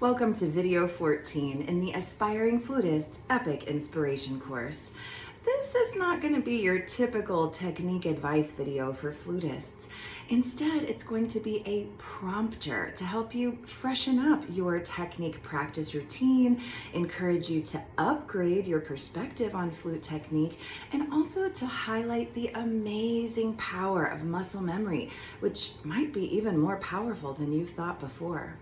Welcome to video 14 in the Aspiring Flutists Epic Inspiration course. This is not going to be your typical technique advice video for flutists. Instead, it's going to be a prompter to help you freshen up your technique practice routine, encourage you to upgrade your perspective on flute technique, and also to highlight the amazing power of muscle memory, which might be even more powerful than you've thought before.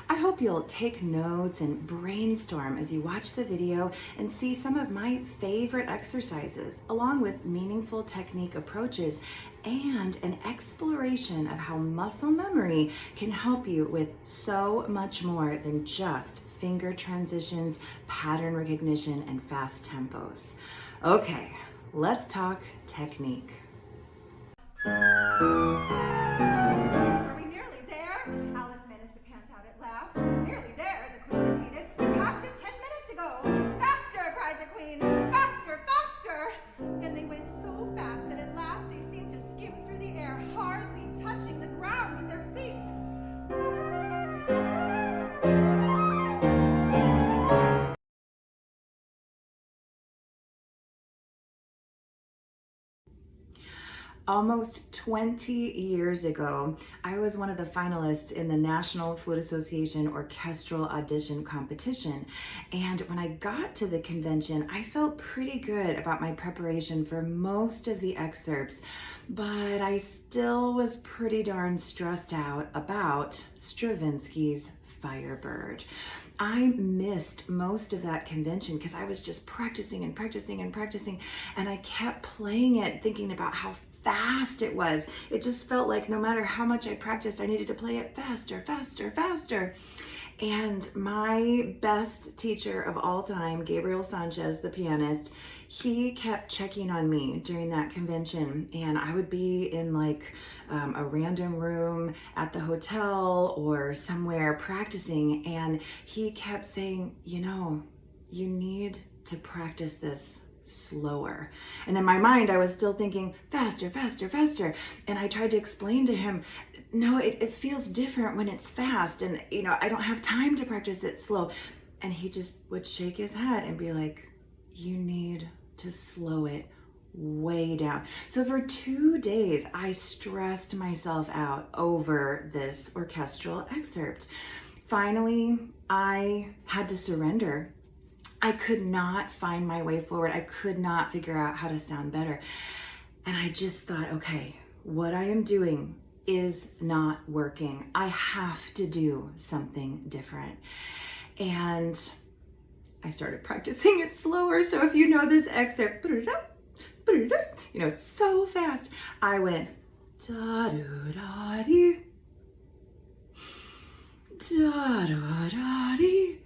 I hope you'll take notes and brainstorm as you watch the video and see some of my favorite exercises, along with meaningful technique approaches and an exploration of how muscle memory can help you with so much more than just finger transitions, pattern recognition, and fast tempos. Okay, let's talk technique. Are we nearly there? Alice managed to pant out at last. Nearly there, the queen repeated. We passed it 10 minutes ago. Faster, cried the queen. Faster, faster. And they went so fast that at last they seemed to skim through the air, hardly touching the ground with their feet. Almost 20 years ago, I was one of the finalists in the National Flute Association Orchestral Audition Competition. And when I got to the convention, I felt pretty good about my preparation for most of the excerpts, but I still was pretty darn stressed out about Stravinsky's Firebird. I missed most of that convention because I was just practicing, and I kept playing it, thinking about how fast it was. It just felt like no matter how much I practiced, I needed to play it faster. And my best teacher of all time, Gabriel Sanchez, the pianist, he kept checking on me during that convention, and I would be in like a random room at the hotel or somewhere practicing, and he kept saying, you need to practice this slower. And in my mind, I was still thinking faster. And I tried to explain to him, no, it feels different when it's fast, and I don't have time to practice it slow. And he just would shake his head and be like, you need to slow it way down. So for 2 days, I stressed myself out over this orchestral excerpt. Finally, I had to surrender. I could not find my way forward. I could not figure out how to sound better. And I just thought, okay, what I am doing is not working. I have to do something different. And I started practicing it slower. So if you know this excerpt, so fast, I went da-do-da-dee, da-da-da-dee.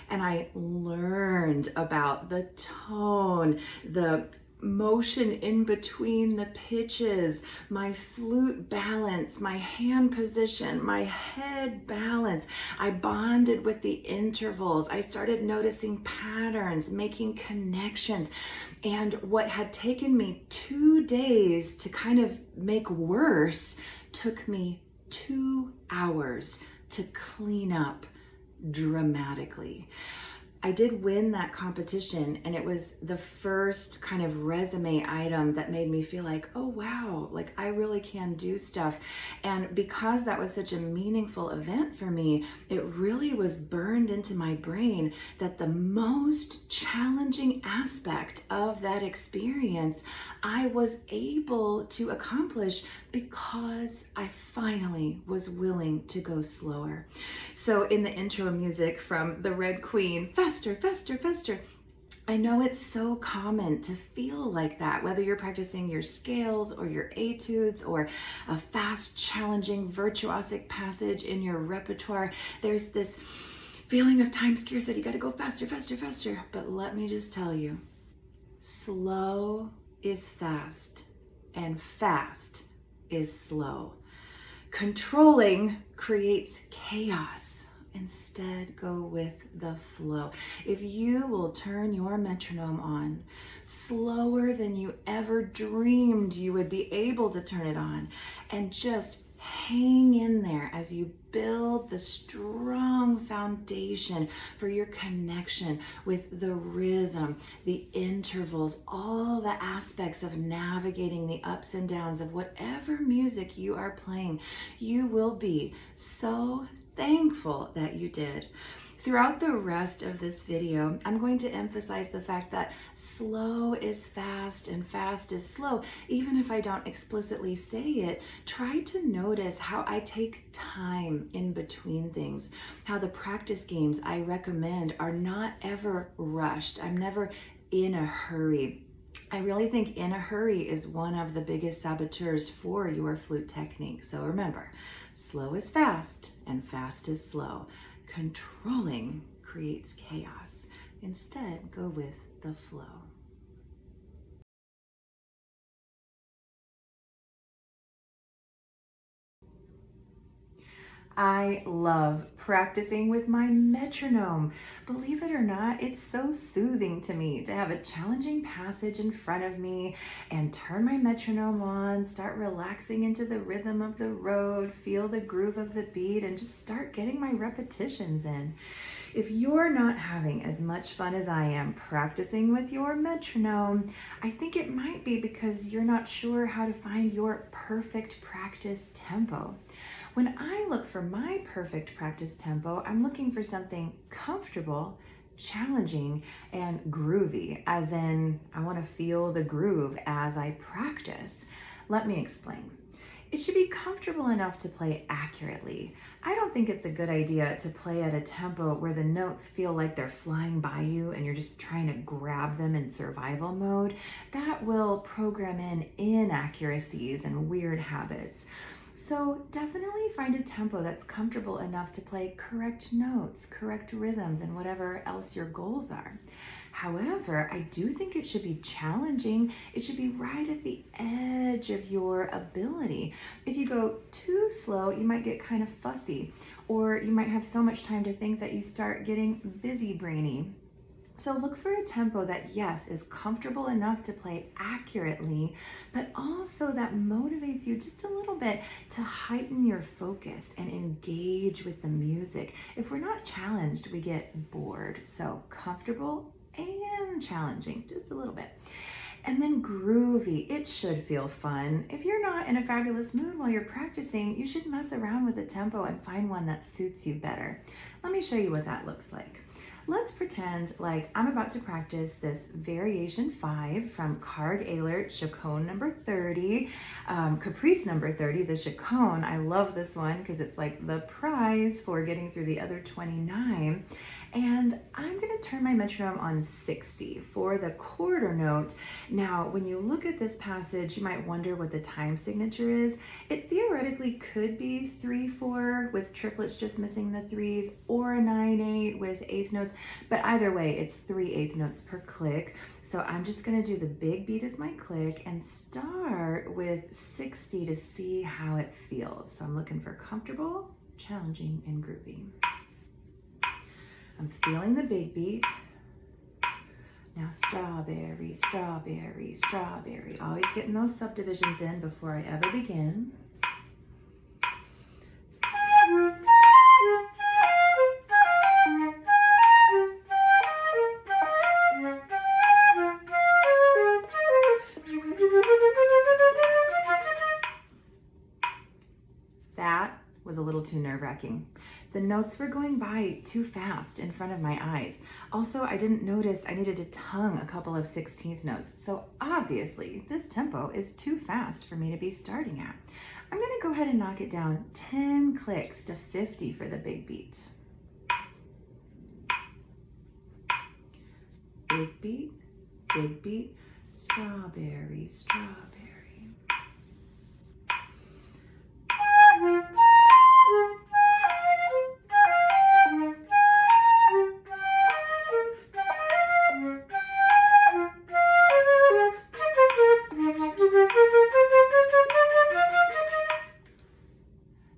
And I learned about the tone, the motion in between the pitches, my flute balance, my hand position, my head balance. I bonded with the intervals. I started noticing patterns, making connections. And what had taken me 2 days to kind of make worse took me 2 hours to clean up dramatically. I did win that competition, and it was the first kind of resume item that made me feel like, oh wow, like I really can do stuff. And because that was such a meaningful event for me, it really was burned into my brain that the most challenging aspect of that experience I was able to accomplish because I finally was willing to go slower. So in the intro music from The Red Queen, faster. I know it's so common to feel like that, whether you're practicing your scales or your etudes or a fast, challenging, virtuosic passage in your repertoire. There's this feeling of time scarcity. You got to go faster. But let me just tell you, slow is fast and fast is slow. Controlling creates chaos. Instead, go with the flow. If you will turn your metronome on slower than you ever dreamed you would be able to turn it on, and just Hang in there as you build the strong foundation for your connection with the rhythm, the intervals, all the aspects of navigating the ups and downs of whatever music you are playing. You will be so thankful that you did. Throughout the rest of this video, I'm going to emphasize the fact that slow is fast and fast is slow. Even if I don't explicitly say it, try to notice how I take time in between things, how the practice games I recommend are not ever rushed. I'm never in a hurry. I really think in a hurry is one of the biggest saboteurs for your flute technique. So remember, slow is fast and fast is slow. Controlling creates chaos. Instead, go with the flow. I love practicing with my metronome. Believe it or not, it's so soothing to me to have a challenging passage in front of me and turn my metronome on, start relaxing into the rhythm of the road, feel the groove of the beat, and just start getting my repetitions in. If you're not having as much fun as I am practicing with your metronome, I think it might be because you're not sure how to find your perfect practice tempo. When I look for my perfect practice tempo, I'm looking for something comfortable, challenging, and groovy, as in I want to feel the groove as I practice. Let me explain. It should be comfortable enough to play accurately. I don't think it's a good idea to play at a tempo where the notes feel like they're flying by you and you're just trying to grab them in survival mode. That will program in inaccuracies and weird habits. So definitely find a tempo that's comfortable enough to play correct notes, correct rhythms, and whatever else your goals are. However, I do think it should be challenging. It should be right at the edge of your ability. If you go too slow, you might get kind of fussy, or you might have so much time to think that you start getting busy brainy. So look for a tempo that, yes, is comfortable enough to play accurately, but also that motivates you just a little bit to heighten your focus and engage with the music. If we're not challenged, we get bored. So comfortable and challenging, just a little bit. And then groovy, it should feel fun. If you're not in a fabulous mood while you're practicing, you should mess around with the tempo and find one that suits you better. Let me show you what that looks like. Let's pretend like I'm about to practice this variation 5 from Karg Ehlert, chaconne number 30, caprice number 30, the chaconne. I love this one because it's like the prize for getting through the other 29. And I'm going to turn my metronome on 60 for the quarter note. Now, when you look at this passage, you might wonder what the time signature is. It theoretically could be 3/4 with triplets just missing the 3s, or a 9/8 with eighth notes. But either way, it's 3/8 notes per click. So I'm just going to do the big beat as my click and start with 60 to see how it feels. So I'm looking for comfortable, challenging, and groovy. I'm feeling the big beat. Now strawberry, strawberry, strawberry. Always getting those subdivisions in before I ever begin. That was a little too nerve-wracking. The notes were going by too fast in front of my eyes. Also, I didn't notice I needed to tongue a couple of 16th notes. So obviously, this tempo is too fast for me to be starting at. I'm gonna go ahead and knock it down 10 clicks to 50 for the big beat. Big beat, strawberry, strawberry.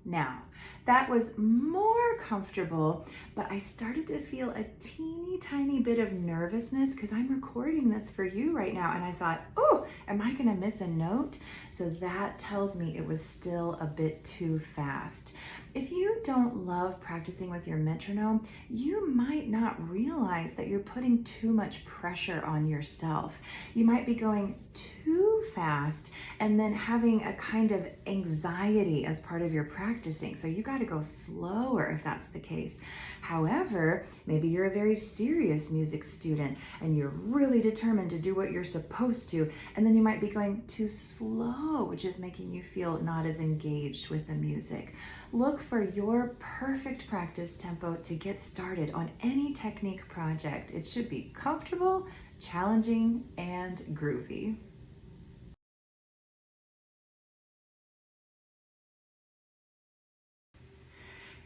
Now, that was more comfortable comfortable, but I started to feel a teeny tiny bit of nervousness because I'm recording this for you right now. And I thought, oh, am I gonna miss a note? So that tells me it was still a bit too fast. If you don't love practicing with your metronome, you might not realize that you're putting too much pressure on yourself. You might be going too fast and then having a kind of anxiety as part of your practicing. So you got to go slower if that's the case. However, maybe you're a very serious music student and you're really determined to do what you're supposed to, and then you might be going too slow, which is making you feel not as engaged with the music. Look for your perfect practice tempo to get started on any technique project. It should be comfortable, challenging, and groovy.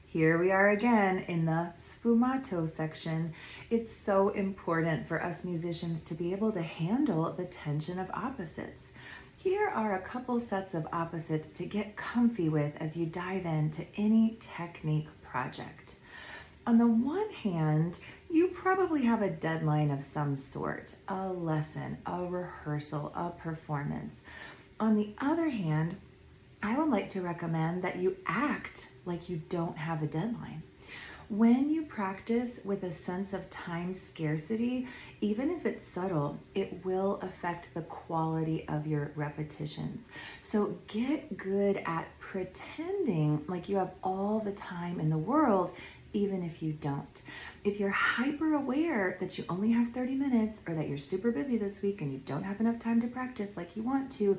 Here we are again in the sfumato section. It's so important for us musicians to be able to handle the tension of opposites. Here are a couple sets of opposites to get comfy with as you dive into any technique project. On the one hand, you probably have a deadline of some sort, a lesson, a rehearsal, a performance. On the other hand, I would like to recommend that you act like you don't have a deadline. When you practice with a sense of time scarcity, even if it's subtle, it will affect the quality of your repetitions. So get good at pretending like you have all the time in the world, even if you don't. If you're hyper aware that you only have 30 minutes or that you're super busy this week and you don't have enough time to practice like you want to,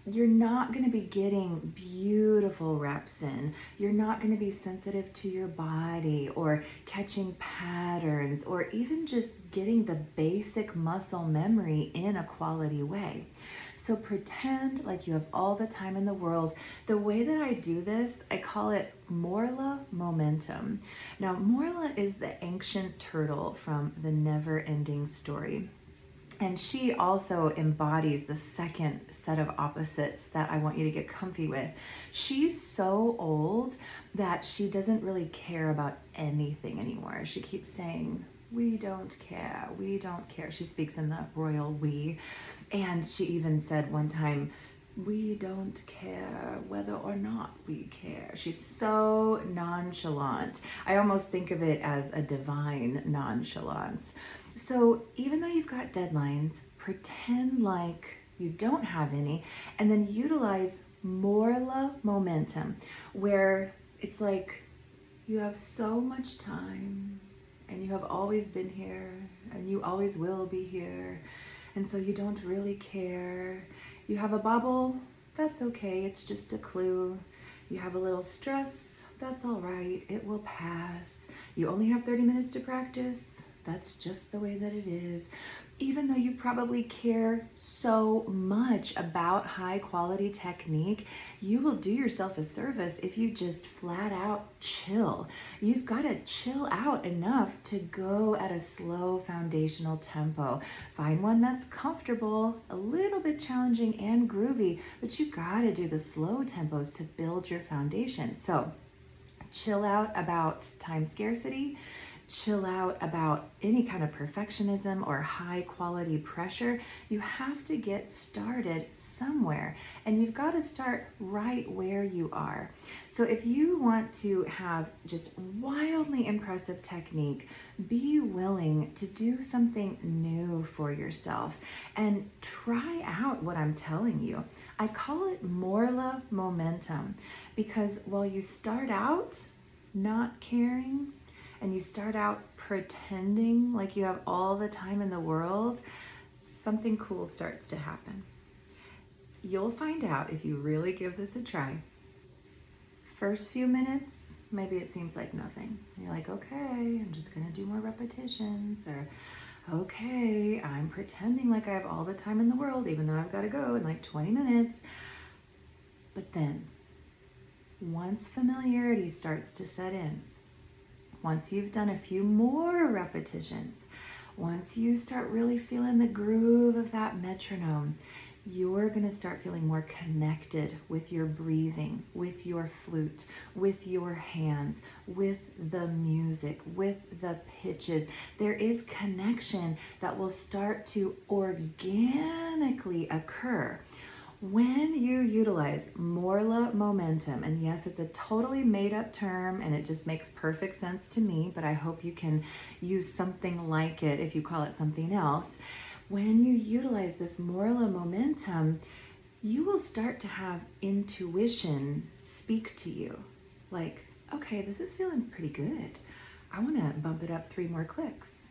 you're not going to be getting beautiful reps in. You're not going to be sensitive to your body or catching patterns or even just getting the basic muscle memory in a quality way. So pretend like you have all the time in the world. The way that I do this, I call it Morla momentum. Now, Morla is the ancient turtle from the Never-Ending Story. And she also embodies the second set of opposites that I want you to get comfy with. She's so old that she doesn't really care about anything anymore. She keeps saying, "We don't care, we don't care." She speaks in the royal we. And she even said one time, "We don't care whether or not we care." She's so nonchalant. I almost think of it as a divine nonchalance. So even though you've got deadlines, pretend like you don't have any, and then utilize Morla momentum, where it's like you have so much time and you have always been here and you always will be here. And so you don't really care. You have a bubble, that's okay, it's just a clue. You have a little stress, that's all right, it will pass. You only have 30 minutes to practice, that's just the way that it is. Even though you probably care so much about high quality technique, you will do yourself a service if you just flat out chill. You've got to chill out enough to go at a slow foundational tempo. Find one that's comfortable, a little bit challenging and groovy, but you got to do the slow tempos to build your foundation. So chill out about time scarcity. Chill out about any kind of perfectionism or high quality pressure. You have to get started somewhere, and you've got to start right where you are. So if you want to have just wildly impressive technique, be willing to do something new for yourself and try out what I'm telling you. I call it Morla momentum because while you start out not caring, and you start out pretending like you have all the time in the world, something cool starts to happen. You'll find out if you really give this a try. First few minutes, maybe it seems like nothing. You're like, okay, I'm just gonna do more repetitions, or okay, I'm pretending like I have all the time in the world, even though I've gotta go in like 20 minutes. But then, once familiarity starts to set in, once you've done a few more repetitions, once you start really feeling the groove of that metronome, you're going to start feeling more connected with your breathing, with your flute, with your hands, with the music, with the pitches. There is connection that will start to organically occur when you utilize Morla momentum. And yes, it's a totally made up term and it just makes perfect sense to me, but I hope you can use something like it if you call it something else. When you utilize this Morla momentum, you will start to have intuition speak to you. Like, okay, this is feeling pretty good. I want to bump it up 3 more clicks.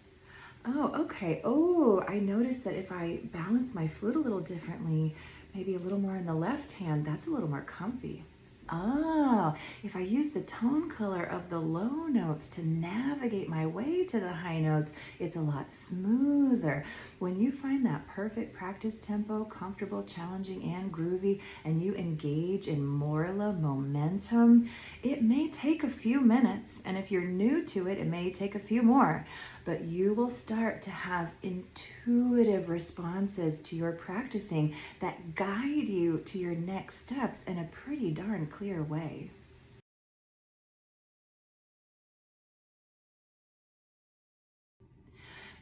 Oh, okay. Oh, I noticed that if I balance my flute a little differently, maybe a little more in the left hand, that's a little more comfy. Oh, if I use the tone color of the low notes to navigate my way to the high notes, it's a lot smoother. When you find that perfect practice tempo, comfortable, challenging, and groovy, and you engage in Morla momentum, it may take a few minutes, and if you're new to it, it may take a few more, but you will start to have intuitive responses to your practicing that guide you to your next steps in a pretty darn clear way.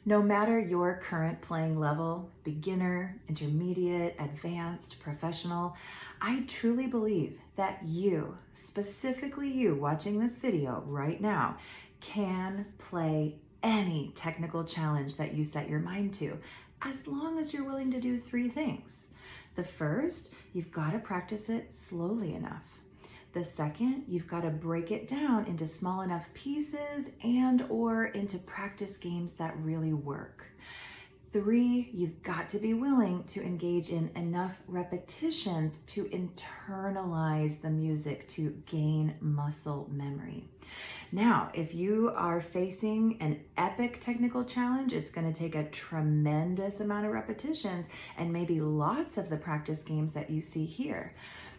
No matter your current playing level, beginner, intermediate, advanced, professional, I truly believe that you, specifically you watching this video right now, can play any technical challenge that you set your mind to, as long as you're willing to do 3 things. The first, you've got to practice it slowly enough. The second, you've got to break it down into small enough pieces and or into practice games that really work. 3, you've got to be willing to engage in enough repetitions to internalize the music to gain muscle memory. Now, if you are facing an epic technical challenge, it's going to take a tremendous amount of repetitions and maybe lots of the practice games that you see here.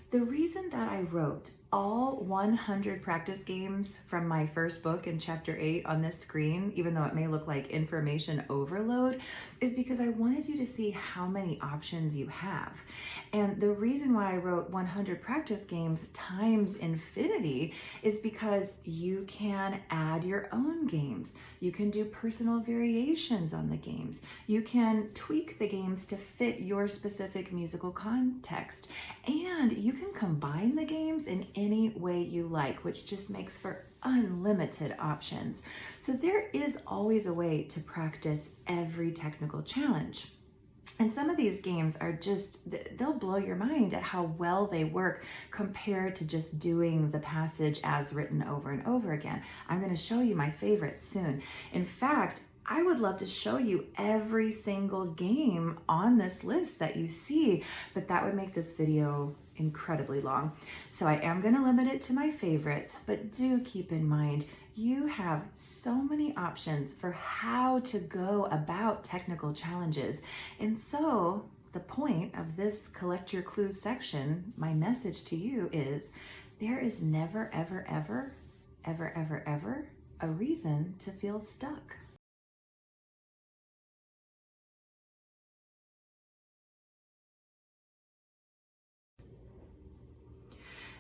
The reason that I wrote all 100 practice games from my first book in chapter 8 on this screen, even though it may look like information overload, is because I wanted you to see how many options you have. And the reason why I wrote 100 practice games times infinity is because you can add your own games. You can do personal variations on the games. You can tweak the games to fit your specific musical context. And you can combine the games in any way you like, which just makes for unlimited options. So there is always a way to practice every technical challenge. And some of these games are just, they'll blow your mind at how well they work compared to just doing the passage as written over and over again. I'm going to show you my favorites soon. In fact, I would love to show you every single game on this list that you see, but that would make this video incredibly long. So I am going to limit it to my favorites, but do keep in mind, you have so many options for how to go about technical challenges. And so the point of this Collect Your Clues section, my message to you is, there is never, ever, ever, ever, ever, ever a reason to feel stuck.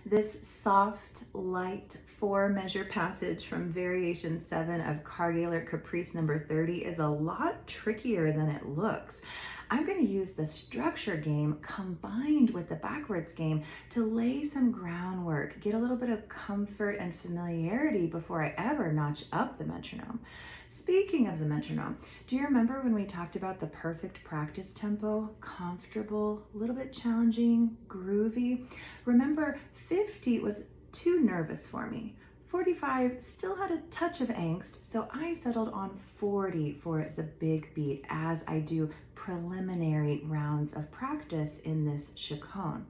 This soft, light 4-measure passage from Variation 7 of Cargaler Caprice number 30 is a lot trickier than it looks. I'm going to use the structure game combined with the backwards game to lay some groundwork, get a little bit of comfort and familiarity before I ever notch up the metronome. Speaking of the metronome, do you remember when we talked about the perfect practice tempo? Comfortable, a little bit challenging, groovy. Remember, 50 was too nervous for me. 45 still had a touch of angst, so I settled on 40 for the big beat as I do preliminary rounds of practice in this chaconne.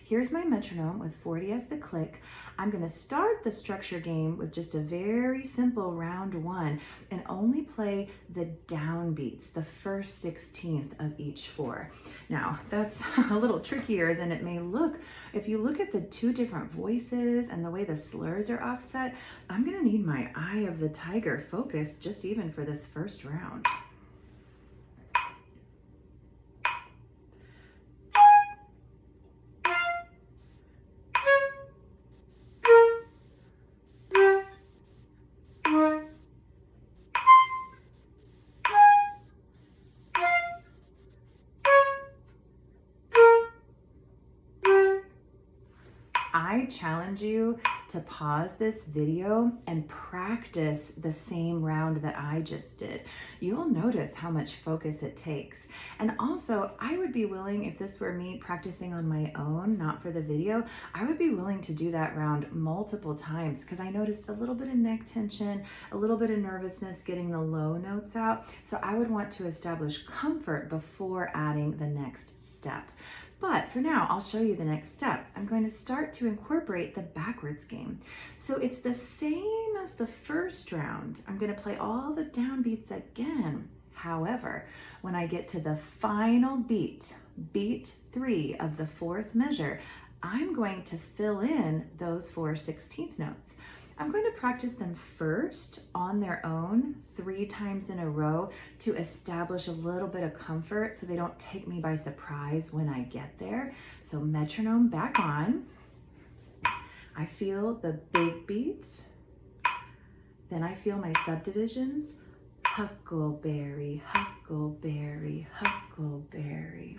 Here's my metronome with 40 as the click. I'm going to start the structure game with just a very simple round 1 and only play the downbeats, the first 16th of each 4. Now, that's a little trickier than it may look. If you look at the 2 different voices and the way the slurs are offset, I'm going to need my eye of the tiger focused just even for this first round. I challenge you to pause this video and practice the same round that I just did. You'll notice how much focus it takes. And also, I would be willing, if this were me practicing on my own, not for the video, I would be willing to do that round multiple times because I noticed a little bit of neck tension, a little bit of nervousness getting the low notes out. So I would want to establish comfort before adding the next step. But for now, I'll show you the next step. I'm going to start to incorporate the backwards game. So it's the same as the first round. I'm going to play all the downbeats again. However, when I get to the final beat, beat 3 of the 4th measure, I'm going to fill in those 4 16th notes. I'm going to practice them first on their own 3 times in a row to establish a little bit of comfort so they don't take me by surprise when I get there. So metronome back on. I feel the big beat. Then I feel my subdivisions. Huckleberry, huckleberry, huckleberry.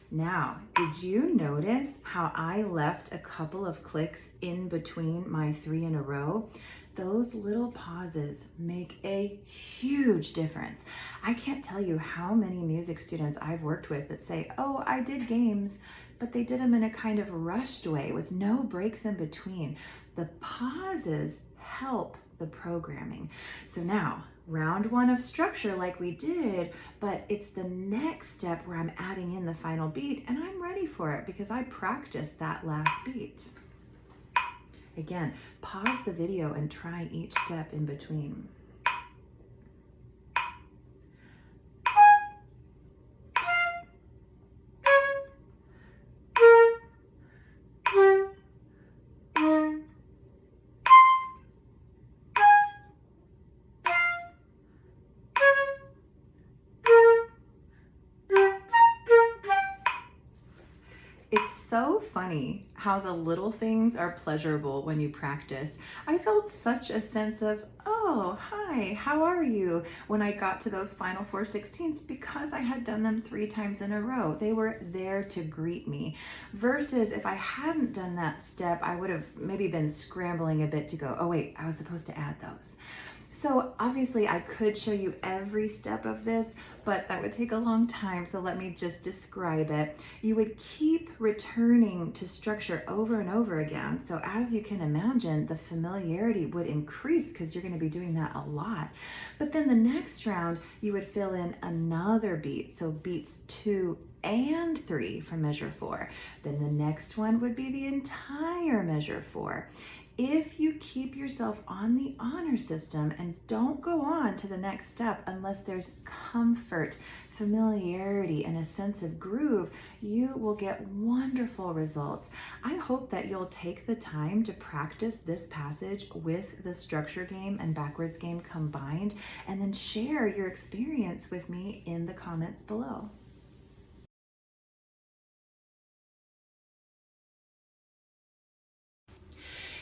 Now, did you notice how I left a couple of clicks in between my 3 in a row? Those little pauses make a huge difference. I can't tell you how many music students I've worked with that say, oh, I did games, but they did them in a kind of rushed way with no breaks in between. The pauses help the programming. So now, round 1 of structure like we did, but it's the next step where I'm adding in the final beat and I'm ready for it because I practiced that last beat. Again, pause the video and try each step in between. It's so funny how the little things are pleasurable when you practice. I felt such a sense of, oh, hi, how are you? When I got to those final 4 16ths because I had done them 3 times in a row. They were there to greet me. Versus if I hadn't done that step, I would have maybe been scrambling a bit to go, oh wait, I was supposed to add those. So obviously I could show you every step of this, but that would take a long time, so let me just describe it. You would keep returning to structure over and over again. So as you can imagine, the familiarity would increase because you're going to be doing that a lot. But then the next round, you would fill in another beat. So beats 2 and 3 from measure 4. Then the next one would be the entire measure 4. If you keep yourself on the honor system and don't go on to the next step unless there's comfort, familiarity, and a sense of groove, you will get wonderful results. I hope that you'll take the time to practice this passage with the structure game and backwards game combined, and then share your experience with me in the comments below.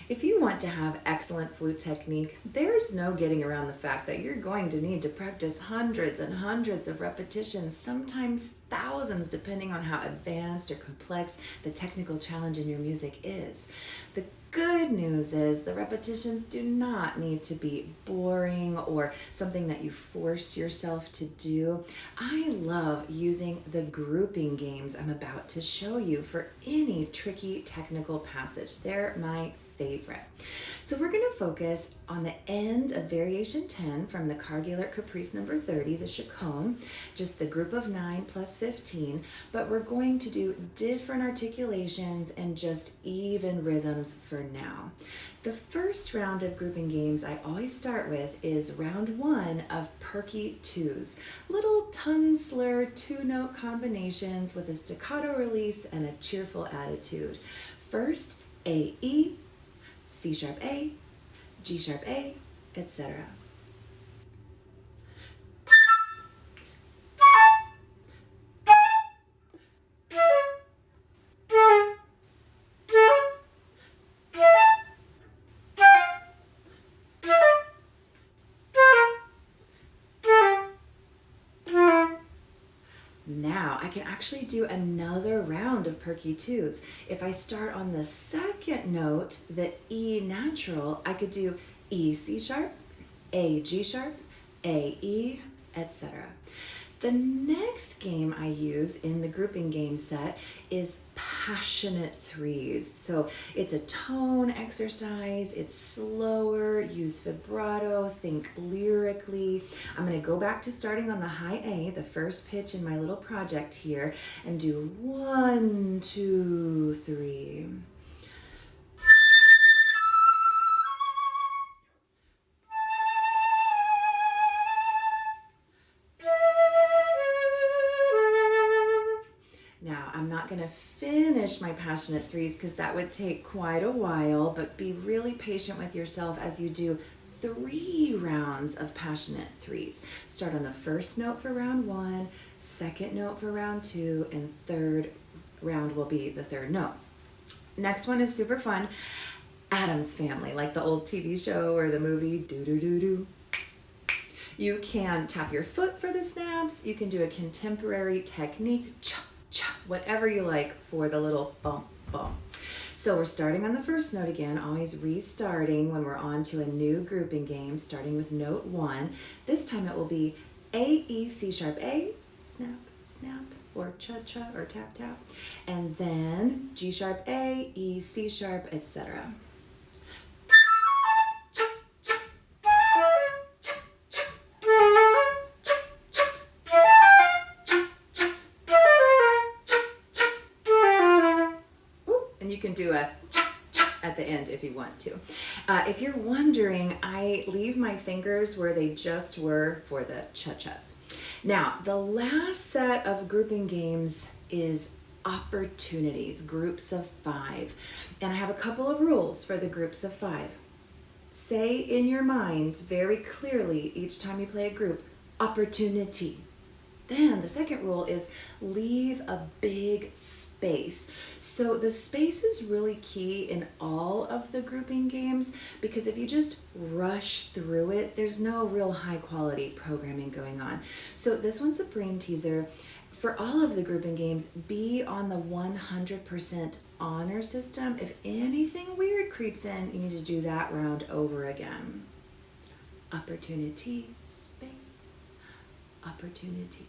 If you want to have excellent flute technique, there's no getting around the fact that you're going to need to practice hundreds and hundreds of repetitions, sometimes thousands, depending on how advanced or complex the technical challenge in your music is. The good news is the repetitions do not need to be boring or something that you force yourself to do. I love using the grouping games I'm about to show you for any tricky technical passage. They're my favorite. So we're going to focus on the end of variation 10 from the Cargular Caprice number 30, the chaconne, just the group of 9 plus 15, but we're going to do different articulations and just even rhythms for now. The first round of grouping games I always start with is round 1 of perky 2s, little tongue slur 2-note combinations with a staccato release and a cheerful attitude. First, A, E, C sharp A, G sharp A, etc. Now I can actually do another round of perky twos. If I start on the second note, the E natural, I could do E C sharp, A G sharp, A E, etc. The next game I use in the grouping game set is passionate threes. So it's a tone exercise, it's slower, use vibrato, think lyrically. I'm going to go back to starting on the high A, the first pitch in my little project here, and do 1, 2, 3. Now, I'm not going to finish my passionate threes because that would take quite a while, but be really patient with yourself as you do 3 rounds of passionate threes. Start on the first note for round 1, second note for round 2, and third round will be the third note. Next one is super fun. Addams Family, like the old TV show or the movie, do-do-do-do. You can tap your foot for the snaps. You can do a contemporary technique, whatever you like for the little bump, bump. So we're starting on the first note again, always restarting when we're on to a new grouping game, starting with note 1. This time it will be A, E, C sharp, A, snap, snap, or cha-cha, or tap-tap, and then G sharp, A, E, C sharp, etc. And you can do a at the end if you want to. If you're wondering, I leave my fingers where they just were for the cha-chas. Now, the last set of grouping games is opportunities, groups of 5. And I have a couple of rules for the groups of 5. Say in your mind very clearly each time you play a group, opportunity. Then the second rule is leave a big space. So the space is really key in all of the grouping games because if you just rush through it, there's no real high quality programming going on. So this one's a brain teaser. For all of the grouping games, be on the 100% honor system. If anything weird creeps in, you need to do that round over again. Opportunity, space, opportunity.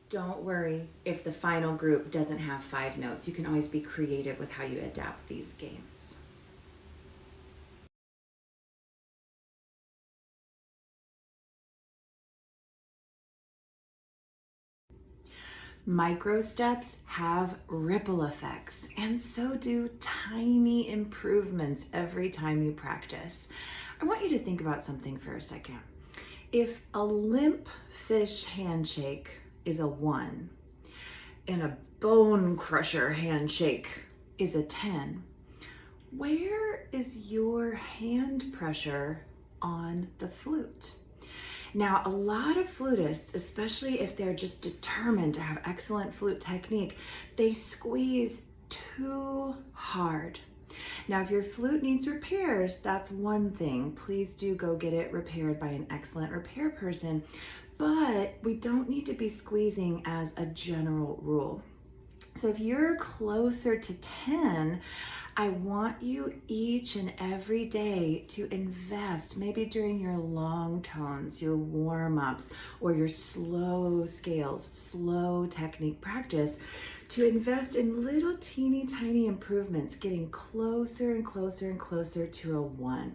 Don't worry if the final group doesn't have 5 notes. You can always be creative with how you adapt these games. Micro steps have ripple effects, and so do tiny improvements every time you practice. I want you to think about something for a second. If a limp fish handshake is a 1 and a bone crusher handshake is a 10, where is your hand pressure on the flute? Now, a lot of flutists, especially if they're just determined to have excellent flute technique, they squeeze too hard. Now, if your flute needs repairs, that's one thing. Please do go get it repaired by an excellent repair person, but we don't need to be squeezing as a general rule. So if you're closer to 10, I want you each and every day to invest, maybe during your long tones, your warm-ups, or your slow scales, slow technique practice, to invest in little teeny tiny improvements, getting closer and closer and closer to a 1.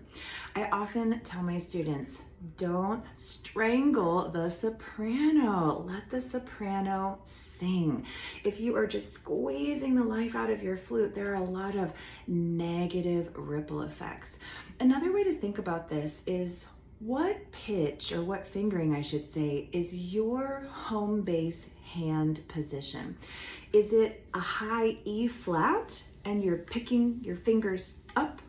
I often tell my students, don't strangle the soprano. Let the soprano sing. If you are just squeezing the life out of your flute, there are a lot of negative ripple effects. Another way to think about this is what pitch, or what fingering I should say, is your home base hand position? Is it a high E flat and you're picking your fingers up?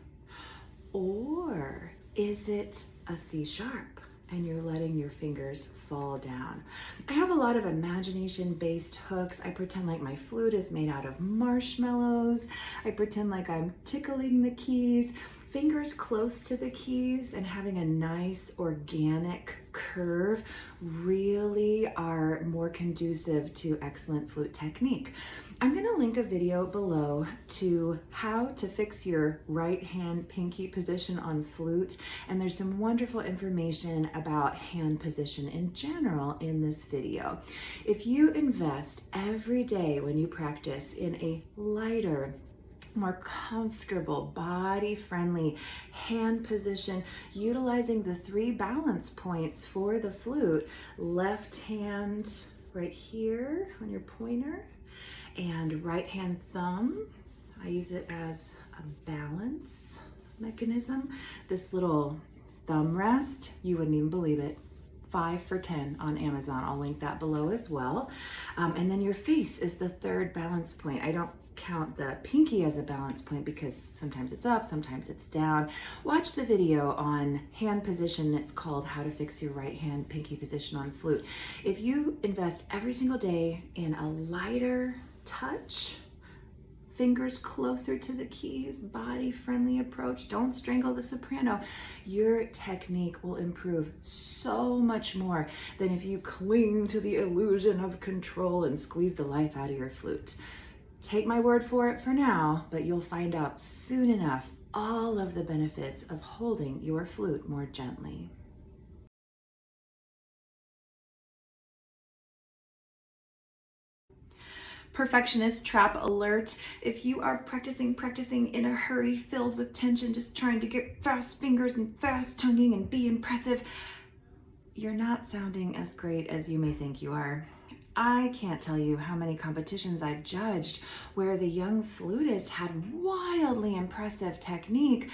Or is it a C sharp and you're letting your fingers fall down. I have a lot of imagination-based hooks. I pretend like my flute is made out of marshmallows. I pretend like I'm tickling the keys, fingers close to the keys and having a nice organic curve really are more conducive to excellent flute technique. I'm going to link a video below to how to fix your right hand pinky position on flute, and there's some wonderful information about hand position in general in this video. If you invest every day when you practice in a lighter, more comfortable, body-friendly hand position, utilizing the 3 balance points for the flute, left hand right here on your pointer, and right hand thumb. I use it as a balance mechanism. This little thumb rest, you wouldn't even believe it, 5 for 10 on Amazon. I'll link that below as well. And then your face is the 3rd balance point. I don't count the pinky as a balance point because sometimes it's up, sometimes it's down. Watch the video on hand position. It's called How to Fix Your Right Hand Pinky Position on Flute. If you invest every single day in a lighter touch, fingers closer to the keys, body-friendly approach, don't strangle the soprano, your technique will improve so much more than if you cling to the illusion of control and squeeze the life out of your flute. Take my word for it for now, but you'll find out soon enough all of the benefits of holding your flute more gently. Perfectionist trap alert. If you are practicing in a hurry, filled with tension, just trying to get fast fingers and fast tonguing and be impressive, you're not sounding as great as you may think you are. I can't tell you how many competitions I've judged where the young flutist had wildly impressive technique,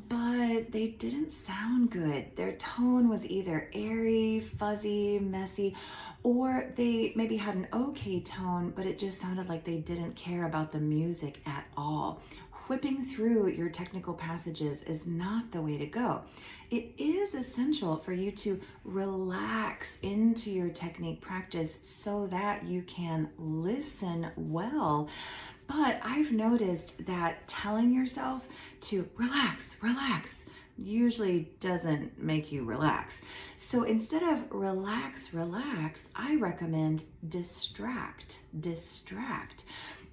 but they didn't sound good. Their tone was either airy, fuzzy, messy, or they maybe had an okay tone, but it just sounded like they didn't care about the music at all. Whipping through your technical passages is not the way to go. It is essential for you to relax into your technique practice so that you can listen well. But I've noticed that telling yourself to relax, relax, usually doesn't make you relax. So instead of relax, relax, I recommend distract, distract.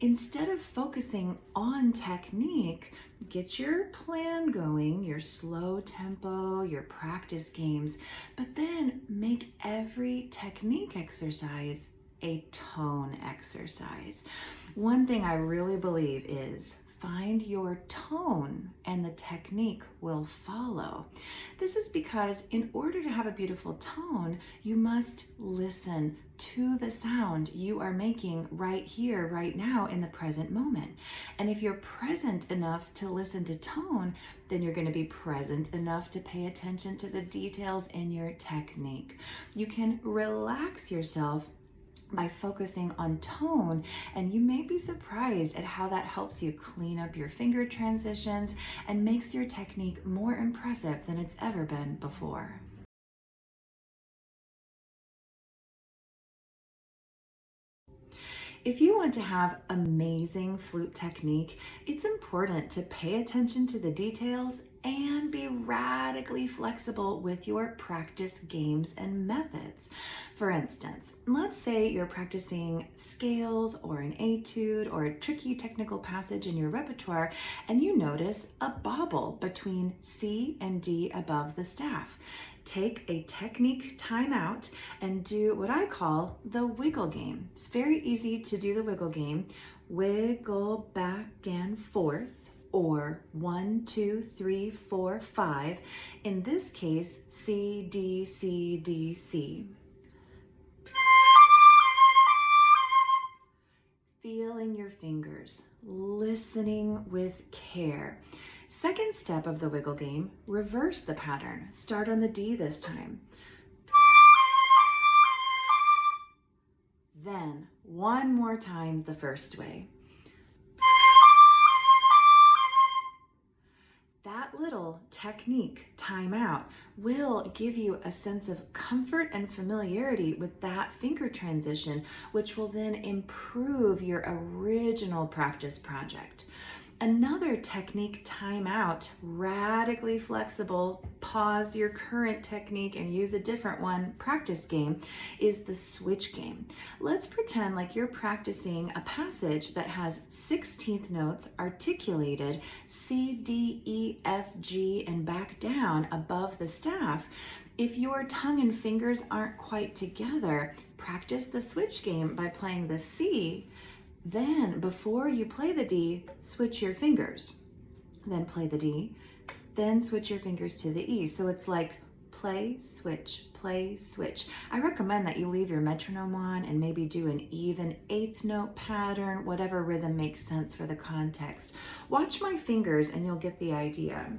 Instead of focusing on technique, get your plan going, your slow tempo, your practice games, but then make every technique exercise a tone exercise. One thing I really believe is find your tone and the technique will follow. This is because in order to have a beautiful tone, you must listen to the sound you are making right here, right now in the present moment. And if you're present enough to listen to tone, then you're going to be present enough to pay attention to the details in your technique. You can relax yourself by focusing on tone, and you may be surprised at how that helps you clean up your finger transitions and makes your technique more impressive than it's ever been before. If you want to have amazing flute technique, it's important to pay attention to the details and be radically flexible with your practice games and methods. For instance, let's say you're practicing scales or an etude or a tricky technical passage in your repertoire and you notice a bobble between C and D above the staff. Take a technique timeout and do what I call the wiggle game. It's very easy to do the wiggle game. Wiggle back and forth, or 1, 2, 3, 4, 5. In this case, C, D, C, D, C. Feeling your fingers, listening with care. Second step of the wiggle game, reverse the pattern. Start on the D this time. Then one more time the first way. That little little technique timeout will give you a sense of comfort and familiarity with that finger transition, which will then improve your original practice project. Another technique timeout, radically flexible, pause your current technique and use a different one practice game, is the switch game. Let's pretend like you're practicing a passage that has 16th notes articulated C, D, E, F, G, and back down above the staff. If your tongue and fingers aren't quite together, practice the switch game by playing the C. Then, before you play the D, switch your fingers. Then play the D, then switch your fingers to the E. So it's like play, switch, play, switch. I recommend that you leave your metronome on and maybe do an even 8th note pattern, whatever rhythm makes sense for the context. Watch my fingers and you'll get the idea.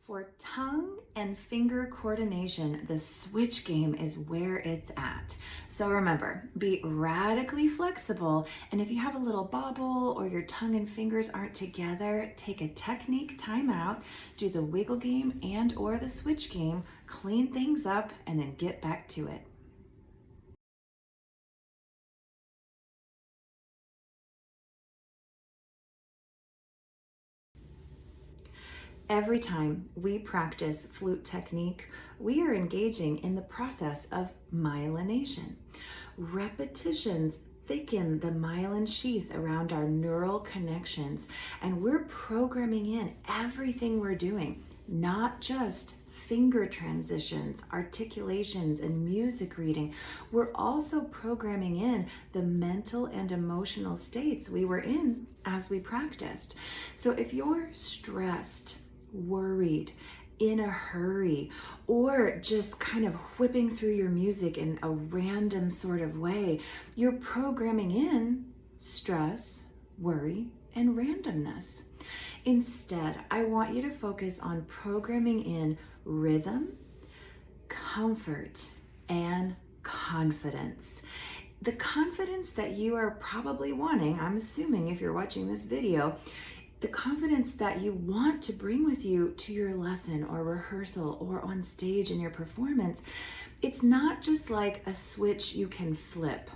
For tongue and finger coordination, the switch game is where it's at. So remember, be radically flexible, and if you have a little bobble or your tongue and fingers aren't together, take a technique timeout, do the wiggle game and or the switch game, clean things up, and then get back to it. Every time we practice flute technique, we are engaging in the process of myelination. Repetitions thicken the myelin sheath around our neural connections, and we're programming in everything we're doing, not just finger transitions, articulations, and music reading. We're also programming in the mental and emotional states we were in as we practiced. So if you're stressed, worried, in a hurry, or just kind of whipping through your music in a random sort of way, you're programming in stress, worry, and randomness. Instead, I want you to focus on programming in rhythm, comfort, and confidence. The confidence that you are probably wanting, I'm assuming if you're watching this video, the confidence that you want to bring with you to your lesson or rehearsal or on stage in your performance, it's not just like a switch you can flip.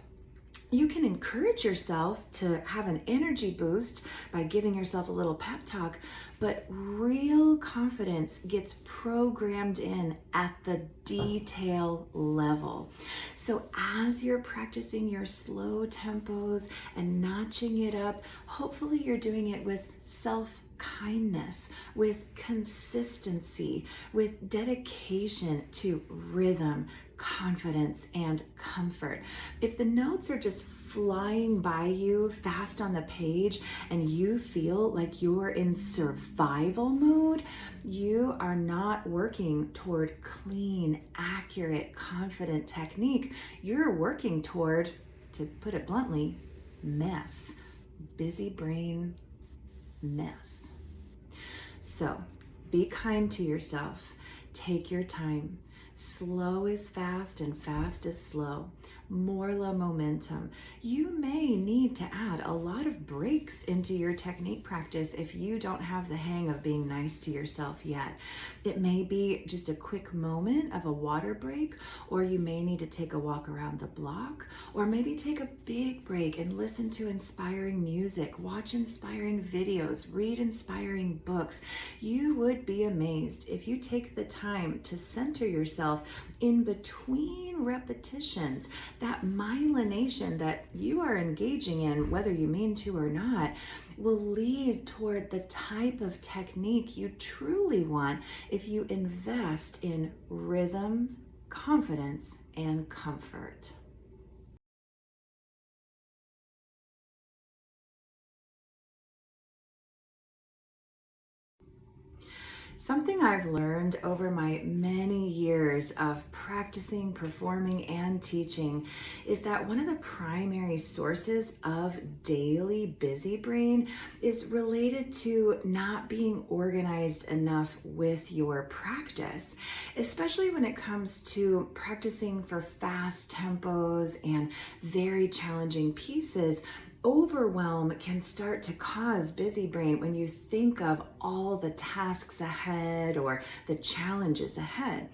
You can encourage yourself to have an energy boost by giving yourself a little pep talk, but real confidence gets programmed in at the detail level. So as you're practicing your slow tempos and notching it up, hopefully you're doing it with self-kindness, with consistency, with dedication to rhythm, confidence, and comfort. If the notes are just flying by you fast on the page and you feel like you're in survival mode, you are not working toward clean, accurate, confident technique. You're working toward, to put it bluntly, mess. Busy brain mess. So be kind to yourself. Take your time. Slow is fast and fast is slow. Morla momentum. You may need to add a lot of breaks into your technique practice if you don't have the hang of being nice to yourself yet. It may be just a quick moment of a water break, or you may need to take a walk around the block, or maybe take a big break and listen to inspiring music, watch inspiring videos, read inspiring books. You would be amazed if you take the time to center yourself in between repetitions. That myelination that you are engaging in, whether you mean to or not, will lead toward the type of technique you truly want if you invest in rhythm, confidence, and comfort. Something I've learned over my many years of practicing, performing, and teaching is that one of the primary sources of daily busy brain is related to not being organized enough with your practice, especially when it comes to practicing for fast tempos and very challenging pieces. Overwhelm can start to cause busy brain when you think of all the tasks ahead or the challenges ahead.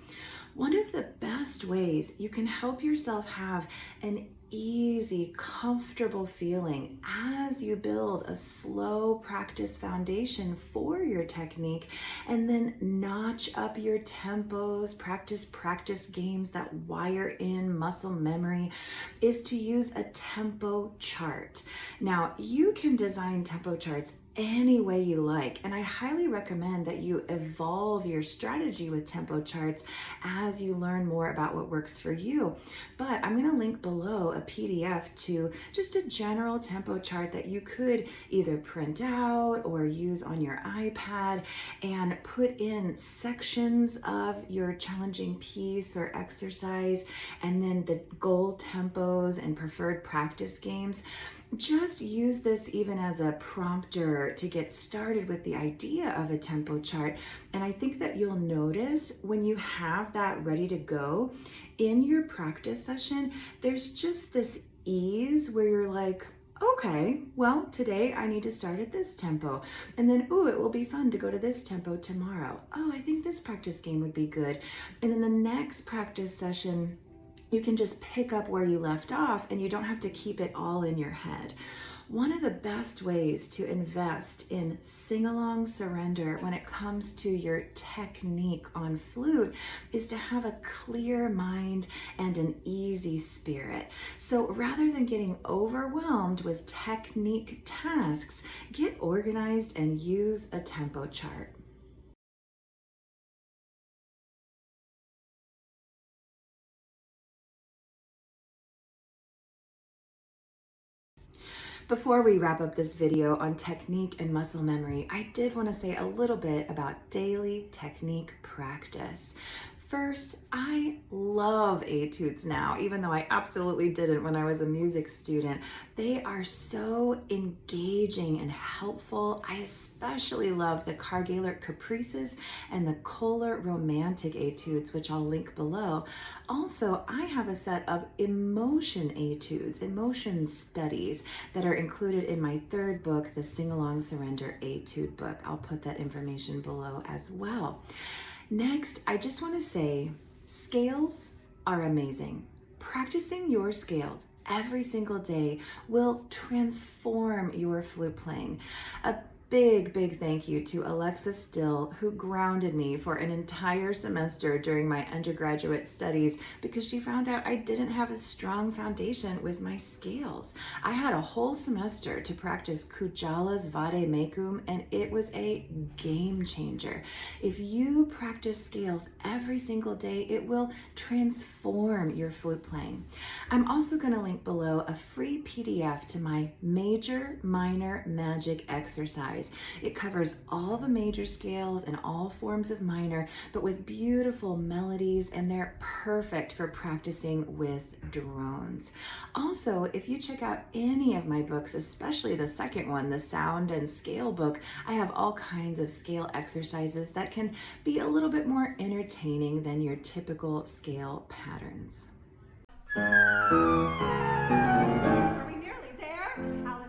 One of the best ways you can help yourself have an easy, comfortable feeling as you build a slow practice foundation for your technique and then notch up your tempos, practice games that wire in muscle memory is to use a tempo chart. Now, you can design tempo charts any way you like, and I highly recommend that you evolve your strategy with tempo charts as you learn more about what works for you. But I'm going to link below a PDF to just a general tempo chart that you could either print out or use on your iPad and put in sections of your challenging piece or exercise, and then the goal tempos and preferred practice games. Just use this even as a prompter to get started with the idea of a tempo chart. And I think that you'll notice when you have that ready to go in your practice session, there's just this ease where you're like, okay, well, today I need to start at this tempo. And then, oh, it will be fun to go to this tempo tomorrow. Oh, I think this practice game would be good. And then the next practice session, you can just pick up where you left off and you don't have to keep it all in your head. One of the best ways to invest in sing-along surrender when it comes to your technique on flute is to have a clear mind and an easy spirit. So rather than getting overwhelmed with technique tasks, get organized and use a tempo chart. Before we wrap up this video on technique and muscle memory, I did want to say a little bit about daily technique practice. First, I love Etudes now, even though I absolutely didn't when I was a music student. They are so engaging and helpful. I especially love the Cargaler Caprices and the Kohler Romantic Etudes, which I'll link below. Also, I have a set of emotion Etudes, emotion studies, that are included in my third book, the Sing Along Surrender Etude book. I'll put that information below as well. Next, I just want to say scales are amazing. Practicing your scales every single day will transform your flute playing. A big thank you to Alexa Still, who grounded me for an entire semester during my undergraduate studies because she found out I didn't have a strong foundation with my scales. I had a whole semester to practice Kujala's Vade Mecum, and it was a game changer. If you practice scales every single day, it will transform your flute playing. I'm also going to link below a free PDF to my major, minor magic exercise. It covers all the major scales and all forms of minor, but with beautiful melodies, and they're perfect for practicing with drones. Also, if you check out any of my books, especially the second one, the Sound and Scale book, I have all kinds of scale exercises that can be a little bit more entertaining than your typical scale patterns. Are we nearly there? Alice